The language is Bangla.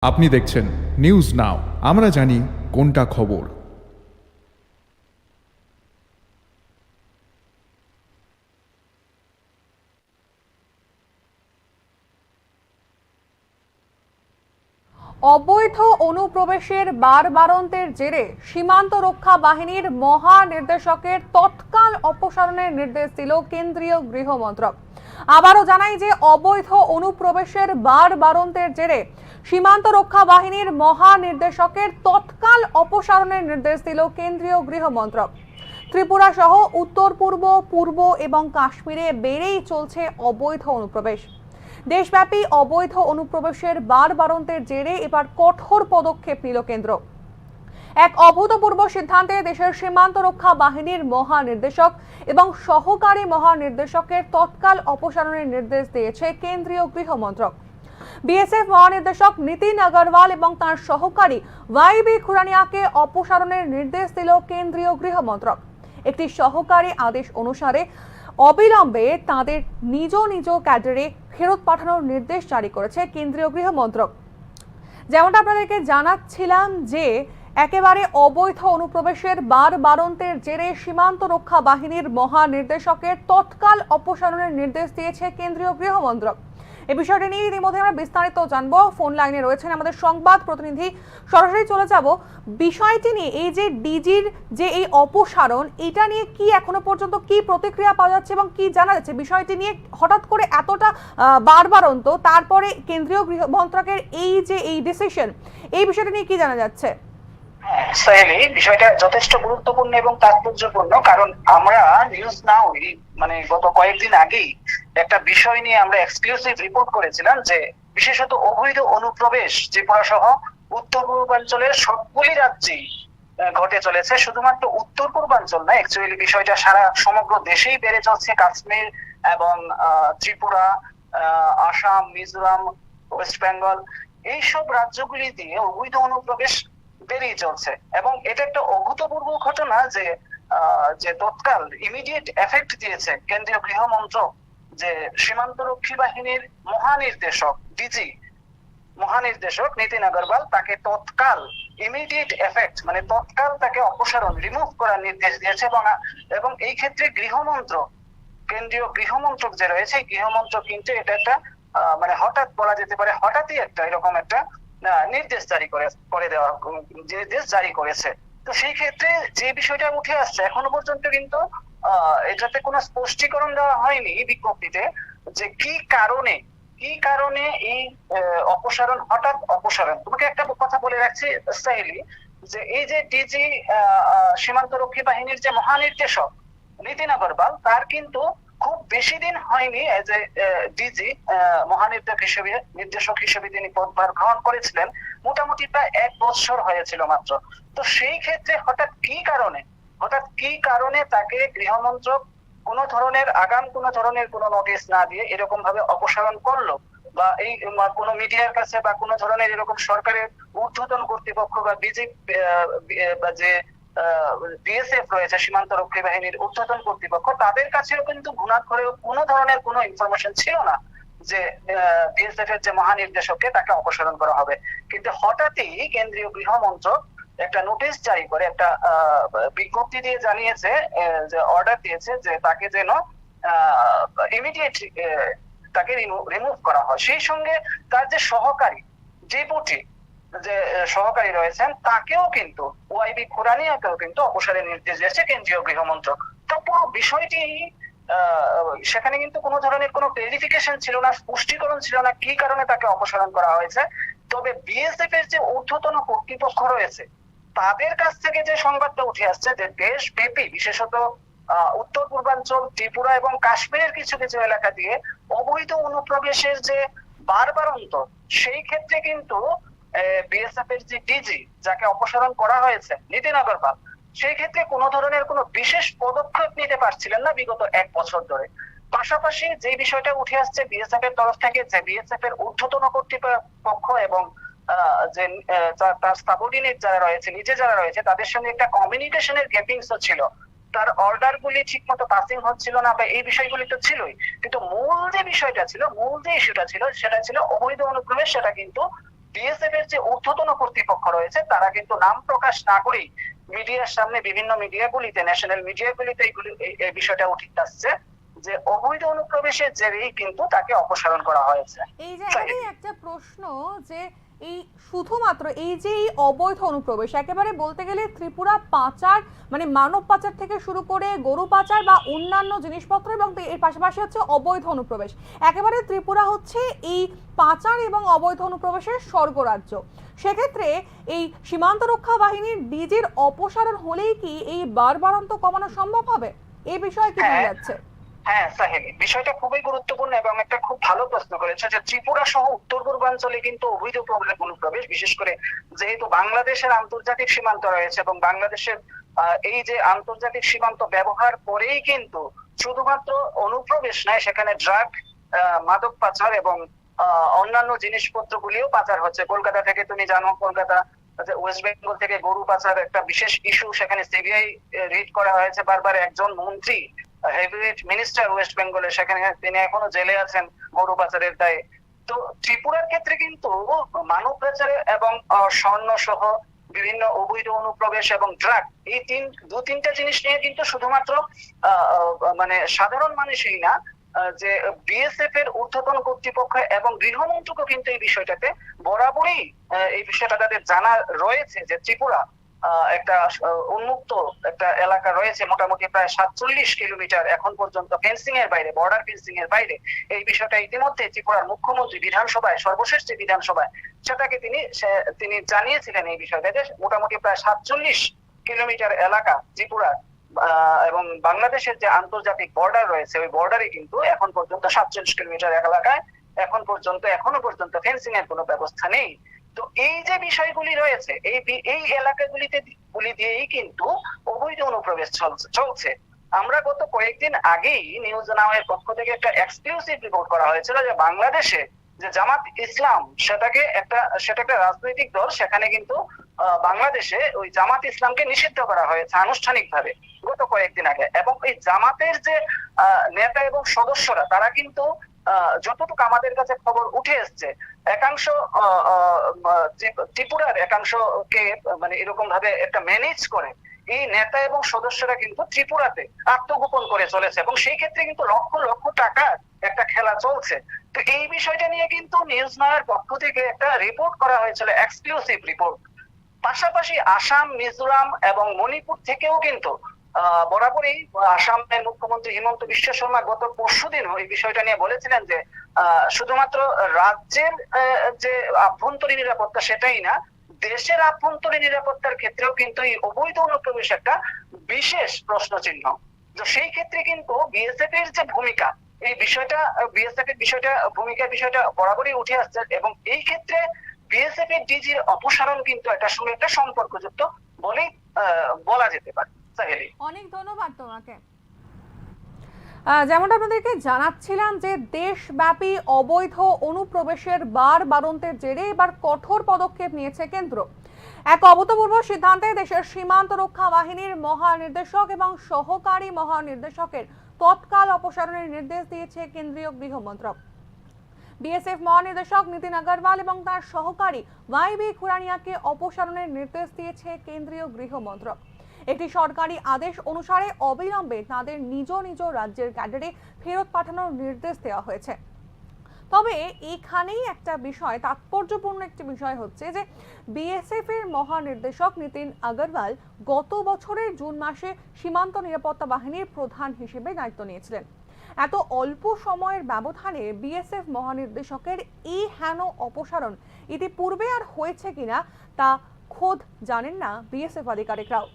আপনি দেখছেন নিউজ নাও, আমরা জানি কোনটা খবর। অবৈধ অনুপ্রবেশের বারবারন্তের জেরে সীমান্ত রক্ষা বাহিনীর মহানির্দেশকের তৎকাল অপসারণের নির্দেশ দিল কেন্দ্রীয় গৃহ মন্ত্রক। আবারও জানাই যে অবৈধ অনুপ্রবেশের বারবারন্তের জেরে সীমান্ত রক্ষা বাহিনীর মহানির্দেশকের তৎকাল অপসারণের নির্দেশ দিল কেন্দ্রীয় গৃহ মন্ত্রক। ত্রিপুরা সহ উত্তর পূর্ব, পূর্ব এবং কাশ্মীরে বেড়েই চলছে অবৈধ অনুপ্রবেশ। দেশব্যাপী অবৈধ অনুপ্রবেশের বারবারন্তের জেরে এবার কঠোর পদক্ষেপ নিল কেন্দ্র। এক অভূতপূর্ব সিদ্ধান্তে দেশের সীমান্ত রক্ষা বাহিনীর মহানির্দেশক এবং সহকারী মহানির্দেশকের তৎকাল অপসারণের নির্দেশ দিয়েছে কেন্দ্রীয় গৃহ মন্ত্রক। বিএসএফ মহানির্দেশক নীতিন আগরওয়াল এবং তার সহকারী ওয়াইবি খুরানিয়াকে অপসারণের নির্দেশ দিল কেন্দ্রীয় গৃহ মন্ত্রক। একটি সহকারী আদেশ অনুসারে অবিলম্বে তাদের নিজ নিজ ক্যাডারে ফেরত পাঠানোর নির্দেশ জারি করেছে কেন্দ্রীয় গৃহ মন্ত্রক। যেমনটা আপনাদেরকে জানাচ্ছিলাম যে একেবারে অবৈধ অনুপ্রবেশের বারবারন্তের জেরে সীমান্ত রক্ষা বাহিনীর মহানির্দেশকের তৎকাল অপসারণের নির্দেশ দিয়েছে কেন্দ্রীয় গৃহ মন্ত্রক। এই বিষয়টি নিয়ে ইতিমধ্যে আমরা বিস্তারিত জানবো। ফোন লাইনে রয়েছেন আমাদের সংবাদ প্রতিনিধি, সরাসরি চলে যাব বিষয়টি নিয়ে। এই যে ডিজির যে এই অপসারণ, এটা নিয়ে কি এখনো পর্যন্ত কি প্রতিক্রিয়া পাওয়া যাচ্ছে এবং কি জানা যাচ্ছে বিষয়টি নিয়ে? হঠাৎ করে এতটা বারবারন্ত, তারপরে কেন্দ্রীয় গৃহ মন্ত্রকের এই যে এই ডিসিশন, এই বিষয়টি নিয়ে কি জানা যাচ্ছে? সাহেলি, বিষয়টা যথেষ্ট গুরুত্বপূর্ণ এবং তাৎপর্যপূর্ণ, কারণ আমরা নিউজ নাও গত কয়েকদিন আগেই একটা বিষয় নিয়ে আমরা এক্সক্লুসিভ রিপোর্ট করেছিলাম যে বিশেষত অবৈধ অনুপ্রবেশ ত্রিপুরা সহ উত্তর পূর্বাঞ্চলের সবগুলি রাজ্যেই ঘটে চলেছে। শুধুমাত্র উত্তর পূর্বাঞ্চল না, অ্যাকচুয়ালি বিষয়টা সারা সমগ্র দেশেই বেড়ে চলছে। কাশ্মীর এবং ত্রিপুরা, আসাম, মিজোরাম, ওয়েস্ট বেঙ্গল, এইসব রাজ্যগুলি দিয়ে অবৈধ অনুপ্রবেশ বেড়েই চলছে। এবং এটা একটা অভূতপূর্ব ঘটনা যে তৎকাল ইমিডিয়েট এফেক্ট দিয়েছে কেন্দ্রীয় গৃহ মন্ত্রক, যে সীমান্তরক্ষী বাহিনীর মহানির্দেশক ডিজি মহানির্দেশক নীতিন আগরওয়াল, তাকে তৎকাল ইমিডিয়েট এফেক্ট মানে তৎকাল তাকে অপসারণ, রিমুভ করার নির্দেশ দিয়েছে। এবং এই ক্ষেত্রে গৃহমন্ত্রক, কেন্দ্রীয় গৃহমন্ত্রক যে রয়েছে, গৃহমন্ত্রক কিন্তু এটা একটা মানে হঠাৎ বলা যেতে পারে হঠাৎই একটা এরকম একটা নির্দেশ জারি করেছে। তো সেই ক্ষেত্রে যে বিষয়টা উঠে আসছে, এখনো পর্যন্ত কিন্তু এটাতে কোনো স্পষ্টীকরণ দেওয়া হয়নি বিজ্ঞপ্তিতে যে কি কারণে এই অপসারণ, হঠাৎ অপসারণ। তোমাকে একটা কথা বলে রাখছি সাহেলি, যে এই যে ডিজি সীমান্ত রক্ষী বাহিনীর যে মহানির্দেশক নীতিন আগরওয়াল, তার কিন্তু খুব বেশি দিন হয়নি এজ এ ডিজি নির্দেশক হিসেবে তিনি পদভার গ্রহণ করেছিলেন। মোটামুটি প্রায় 1 বছর হয়েছিল মাত্র। তো সেই ক্ষেত্রে হঠাৎ কি কারণে তাকে গৃহমন্ত্রক কোনো ধরনের কোনো নোটিশ না দিয়ে এরকম ভাবে অপসারণ করলো, বা এই কোনো মিডিয়ার কাছে বা কোনো ধরনের এরকম সরকারের ঊর্ধ্বতন কর্তৃপক্ষ বা বা যে বিএসএফ রয়েছে, সীমান্ত রক্ষী বাহিনীর ঊর্ধ্বতন কর্তৃপক্ষ, তাদের কাছেও কিন্তু গুণাত করেও কোনো ধরনের কোনো ইনফরমেশন ছিল না যে বিএসএফ এর যে মহানির্দেশককে তাকে অপসারণ করা হবে। কিন্তু হঠাৎই কেন্দ্রীয় গৃহ মন্ত্রক একটা নোটিশ জারি করে, একটা বিজ্ঞপ্তি দিয়ে জানিয়েছে, যে অর্ডার দিয়েছে যে তাকে যেন ইমিডিয়েট তাকে রিমুভ করা হয়। সেই সঙ্গে তার যে সহকারী রয়েছেন, তাকেও কিন্তু ওয়াইবি খুরানিয়াকেও কিন্তু অপসারের নির্দেশ দিয়েছে কেন্দ্রীয় গৃহ মন্ত্রক। তো পুরো বিষয়টি সেখানে কিন্তু কোনো ধরনের কোনো ক্লারিফিকেশন ছিল না, স্পষ্টীকরণ ছিল না কি কারণে তাকে অপসারণ করা হয়েছে। তবে বিএসএফ এর যে ঊর্ধ্বতন কর্তৃপক্ষ রয়েছে, তাদের কাছ থেকে যে সংবাদটা উঠে আসছে যে দেশব্যাপী, বিশেষত উত্তর পূর্বাঞ্চল, ত্রিপুরা এবং কাশ্মীরের কিছু কিছু এলাকা দিয়ে অবৈধ অনুপ্রবেশের যে বারবারন্ত, সেই ক্ষেত্রে কিন্তু বিএসএফ এর যে ডিজি যাকে অপসারণ করা হয়েছে নীতিন আগরওয়াল, সেই ক্ষেত্রে কোনো ধরনের কোনো বিশেষ পদক্ষেপ নিতে পারছিলেন না বিগত 1 বছর ধরে। পাশাপাশি যে বিষয়টা উঠে আসছে বিএসএফ এর তরফ থেকে, যে বিএসএফ এর ঊর্ধ্বতন কর্তৃপক্ষ এবং যে তার সাবঅর্ডিনেট যারা রয়েছে, নিচে যারা রয়েছে, তাদের সঙ্গে একটা কমিউনিকেশনের গ্যাপিংস ছিল। তার অর্ডার গুলি ঠিক মতো পাসিং হচ্ছিল না, বা এই বিষয়গুলি তো ছিলই, কিন্তু মূল যে ইস্যুটা ছিল সেটা ছিল অবৈধ অনুপ্রবেশ। সেটা কিন্তু বিএসএফ এর যে ঊর্ধ্বতন কর্তৃপক্ষ রয়েছে তারা কিন্তু নাম প্রকাশ না করেই মিডিয়ার সামনে বিভিন্ন মিডিয়াগুলিতে, ন্যাশনাল মিডিয়াগুলিতে এই বিষয়টা উঠে আসছে যে অবৈধ অনুপ্রবেশের জেরেই কিন্তু তাকে অপসারণ করা হয়েছে। এই জায়গায় একটা প্রশ্ন যে এই শুধুমাত্র এই যে এই অবৈধ অনুপ্রবেশ, একেবারে বলতে গেলে ত্রিপুরা পাচার মানে মানব পাচার থেকে শুরু করে গরু পাচার বা অন্যান্য জিনিসপত্র এবং এর পাশাপাশি হচ্ছে অবৈধ অনুপ্রবেশ, একেবারে ত্রিপুরা হচ্ছে এই পাচার এবং অবৈধ অনুপ্রবেশের স্বর্গরাজ্য। সেক্ষেত্রে এই সীমান্ত রক্ষা বাহিনীর ডিজির অপসারণ হলেই কি এই বাড়বাড়ন্ত কমানো সম্ভব হবে? এই বিষয়ে কি বলা যাচ্ছে? হ্যাঁ সাহেলি, বিষয়টা খুবই গুরুত্বপূর্ণ এবং একটা খুব ভালো প্রশ্ন করেছে যে ত্রিপুরা সহ উত্তর পূর্বাঞ্চলে কিন্তু অবৈধ অনুপ্রবেশ, বিশেষ করে যেহেতু বাংলাদেশের আন্তর্জাতিক সীমান্ত রয়েছে এবং বাংলাদেশের এই যে আন্তর্জাতিক সীমান্ত ব্যবহার করেই কিন্তু শুধুমাত্র অনুপ্রবেশ নয়, সেখানে ড্রাগ, মাদক পাচার এবং অন্যান্য জিনিসপত্র গুলিও পাচার হচ্ছে। কলকাতা থেকে তুমি জানো, কলকাতা ওয়েস্ট বেঙ্গল থেকে গরু পাচার একটা বিশেষ ইস্যু, সেখানে সিবিআই রিড করা হয়েছে বারবার। একজন মন্ত্রী, হেভিওয়েট মিনিস্টার ওয়েস্ট বেঙ্গলের, সেখানে তিনি এখনো জেলে আছেন গরু পাচারের দায়ে। তো ত্রিপুরার ক্ষেত্রে কিন্তু মানব পাচার এবং স্বর্ণ সহ বিভিন্ন অবৈধ অনুপ্রবেশ এবং ড্রাগ, এই তিনটা জিনিস নিয়ে কিন্তু শুধুমাত্র মানে সাধারণ মানুষই না, যে বিএসএফ এর ঊর্ধ্বতন কর্তৃপক্ষ এবং গৃহমন্ত্রকও কিন্তু এই বিষয়টাতে বরাবরই এই বিষয়টা তাদের জানা রয়েছে যে ত্রিপুরা একটা উন্মুক্ত একটা এলাকা রয়েছে, মোটামুটি প্রায় 47 কিলোমিটার এখন পর্যন্ত ফেন্সিং এর বাইরে, বর্ডার ফেন্সিং এর বাইরে। এই বিষয়টা ইতিমধ্যে ত্রিপুরার মুখ্যমন্ত্রী বিধানসভায়, সর্বশেষ যে বিধানসভায়, সেটাকে তিনি জানিয়েছিলেন এই বিষয়টা, যে মোটামুটি প্রায় 47 কিলোমিটার এলাকা ত্রিপুরার এবং বাংলাদেশের যে আন্তর্জাতিক বর্ডার রয়েছে ওই বর্ডারে কিন্তু এখন পর্যন্ত 47 কিলোমিটার এলাকায় এখনো পর্যন্ত ফেন্সিং এর কোনো ব্যবস্থা নেই। তো এই যে বিষয়গুলি রয়েছে, এই এলাকাগুলিতে দিয়েই কিন্তু অবৈধ অনুপ্রবেশ চলছে। আমরা গত কয়েকদিন আগেই নিউজ নাও এর পক্ষ থেকে একটা এক্সক্লুসিভ রিপোর্ট করা হয়েছিল যে বাংলাদেশে যে জামাত ইসলাম, সেটা একটা রাজনৈতিক দল, সেখানে কিন্তু বাংলাদেশে ওই জামাত ইসলামকে নিষিদ্ধ করা হয়েছে আনুষ্ঠানিকভাবে গত কয়েকদিন আগে। এবং এই জামাতের যে নেতা এবং সদস্যরা, তারা কিন্তু যতটুকু আমাদের কাছে খবর উঠে এসছে, একাংশ ত্রিপুরার একাংশকে মানে এরকম ভাবে একটা ম্যানেজ করে এই নেতা এবং সদস্যরা কিন্তু ত্রিপুরাতে আত্মগোপন করে চলেছে এবং সেই ক্ষেত্রে কিন্তু লক্ষ লক্ষ টাকার একটা খেলা চলছে। তো এই বিষয়টা নিয়ে কিন্তু নিউজ নাওয়ের পক্ষ থেকে একটা রিপোর্ট করা হয়েছিল, এক্সক্লুসিভ রিপোর্ট। পাশাপাশি আসাম, মিজোরাম এবং মণিপুর থেকেও কিন্তু বরাবরই আসামের মুখ্যমন্ত্রী হিমন্ত বিশ্ব শর্মা গত পরশুদিনও এই বিষয়টা নিয়ে বলেছিলেন যে শুধুমাত্র রাজ্যের যে আভ্যন্তরীণ নিরাপত্তা সেটাই না, দেশের আভ্যন্তরীণ নিরাপত্তার ক্ষেত্রেও কিন্তু এই অবৈধ অনুপ্রবেশ একটা বিশেষ প্রশ্ন চিহ্ন। তো সেই ক্ষেত্রে কিন্তু বিএসএফ এর যে ভূমিকা, এই বিষয়টা বিএসএফ এর বিষয়টা বরাবরই উঠে আসছে এবং এই ক্ষেত্রে বিএসএফ এর ডিজির অপসারণ কিন্তু এটার সঙ্গে একটা সম্পর্কযুক্ত বলেই বলা যেতে পারে। অনেক ধন্যবাদ তোমাকে। যেমনটা আপনাদেরকে জানাচ্ছিলাম যে দেশব্যাপী অবৈধ অনুপ্রবেশের বাড়ন্তের জেরে এবার কঠোর পদক্ষেপ নিয়েছে কেন্দ্র। এক অভূতপূর্ব সিদ্ধান্তে দেশের সীমান্ত রক্ষা বাহিনীর মহানির্দেশক এবং সহকারী মহানির্দেশকের তৎকাল অপসারণের নির্দেশ দিয়েছে কেন্দ্রীয় গৃহ মন্ত্রক। বিএসএফ মহানির্দেশক নীতিন আগরওয়াল এবং তার সহকারী ওয়াইবি খুরানিয়াকে অপসারণের নির্দেশ দিয়েছে কেন্দ্রীয় গৃহ মন্ত্রক। একটি সরকারি আদেশ অনুসারে অবিলম্বে তাদের নিজ নিজ রাজ্যের ক্যাডারে ফেরত পাঠানোর নির্দেশ দেওয়া হয়েছে। তবে এখানেই একটা বিষয়, তাৎপর্যপূর্ণ একটি বিষয় হচ্ছে যে বিএসএফ এর মহানির্দেশক নীতিন আগরওয়াল গত বছরের জুন মাসে সীমান্ত নিরাপত্তা বাহিনীর প্রধান হিসেবে দায়িত্ব নিয়েছিলেন। এত অল্প সময়ের ব্যবধানে বিএসএফ মহানির্দেশকের এই হেন অপসারণ ইতিপূর্বে আর হয়েছে কিনা তা খোদ জানেন না বিএসএফ আধিকারিকরাও।